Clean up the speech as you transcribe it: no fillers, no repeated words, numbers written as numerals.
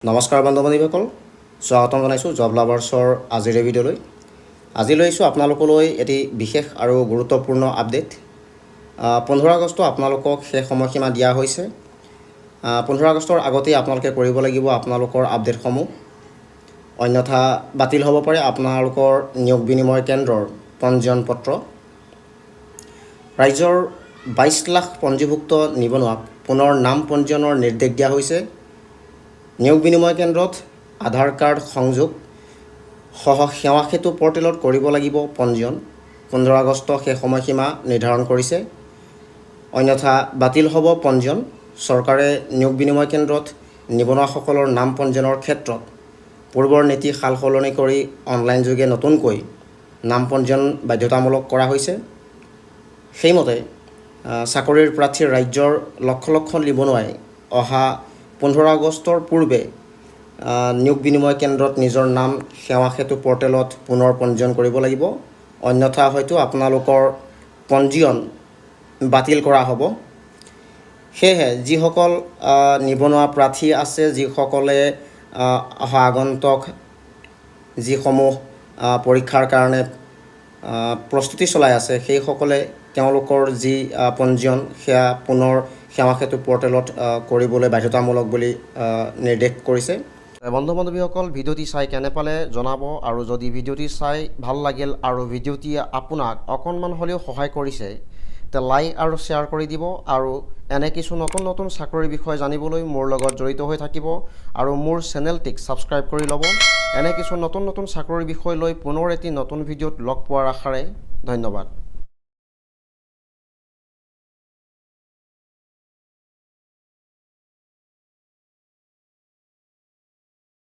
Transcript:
নমস্কাৰ বন্ধু বান্ধৱীসকল, স্বাগতম জনাইছোঁ জব লাভাৰ্ছৰ আজিৰ এই ভিডিঅ'লৈ। আজি লৈছোঁ আপোনালোকলৈ এটি বিশেষ আৰু গুৰুত্বপূৰ্ণ আপডেট। 15 আগষ্ট আপোনালোকক শেষ সময়সীমা দিয়া হৈছে। 15 আগষ্টৰ আগতেই আপোনালোকে কৰিব লাগিব আপোনালোকৰ আপডেটসমূহ, অন্যথা বাতিল হ'ব পাৰে আপোনালোকৰ নিয়োগ বিনিময় কেন্দ্ৰৰ পঞ্জীয়ন পত্ৰ। ৰাজ্যৰ 22 লাখ পঞ্জীভুক্ত নিবনুৱাক পুনৰ নাম পঞ্জীয়নৰ নিৰ্দেশ দিয়া হৈছে। নিয়োগ বিনিময় কেন্দ্ৰত আধাৰ কাৰ্ড সংযোগ সহ সেৱা সেতু পৰ্টেলত কৰিব লাগিব পঞ্জীয়ন। 15 আগষ্ট শেষ সময়সীমা নিৰ্ধাৰণ কৰিছে, অন্যথা বাতিল হ'ব পঞ্জীয়ন। চৰকাৰে নিয়োগ বিনিময় কেন্দ্ৰত নিবনুৱাসকলৰ নাম পঞ্জীয়নৰ ক্ষেত্ৰত পূৰ্বৰ নীতি সাল সলনি কৰি অনলাইন যোগে নতুনকৈ নাম পঞ্জীয়ন বাধ্যতামূলক কৰা হৈছে। সেইমতে চাকৰিৰ প্ৰাৰ্থী ৰাজ্যৰ লক্ষ লক্ষ নিবনুৱাই অহা 15 আগষ্টৰ পূৰ্বে নিয়োগ বিনিময় কেন্দ্ৰত নিজৰ নাম সেৱা সেতু পৰ্টেলত পুনৰ পঞ্জীয়ন কৰিব লাগিব, অন্যথা হয়তো আপোনালোকৰ পঞ্জীয়ন বাতিল কৰা হ'ব। সেয়েহে যিসকল নিবনুৱা প্ৰাৰ্থী আছে, যিসকলে অহা আগন্তুক যিসমূহ পৰীক্ষাৰ কাৰণে প্ৰস্তুতি চলাই আছে, সেইসকলে তেওঁলোকৰ যি পঞ্জীয়ন সেয়া পুনৰ সেৱা সেতু পৰ্টেলত কৰিবলৈ বাধ্যতামূলক বুলি নিৰ্দেশ কৰিছে। বন্ধু বান্ধৱীসকল, ভিডিঅ'টি চাই কেনে পালে জনাব, আৰু যদি ভিডিঅ'টি চাই ভাল লাগিল আৰু ভিডিঅ'টি আপোনাক অকণমান হ'লেও সহায় কৰিছে তে লাইক আৰু শ্বেয়াৰ কৰি দিব, আৰু এনে কিছু নতুন নতুন চাকৰিৰ বিষয়ে জানিবলৈ মোৰ লগত জড়িত হৈ থাকিব আৰু মোৰ চেনেলটিক ছাবস্ক্ৰাইব কৰি ল'ব। এনে কিছু নতুন নতুন চাকৰিৰ বিষয় লৈ পুনৰ এটি নতুন ভিডিঅ'ত লগ পোৱাৰ আশাৰে ধন্যবাদ।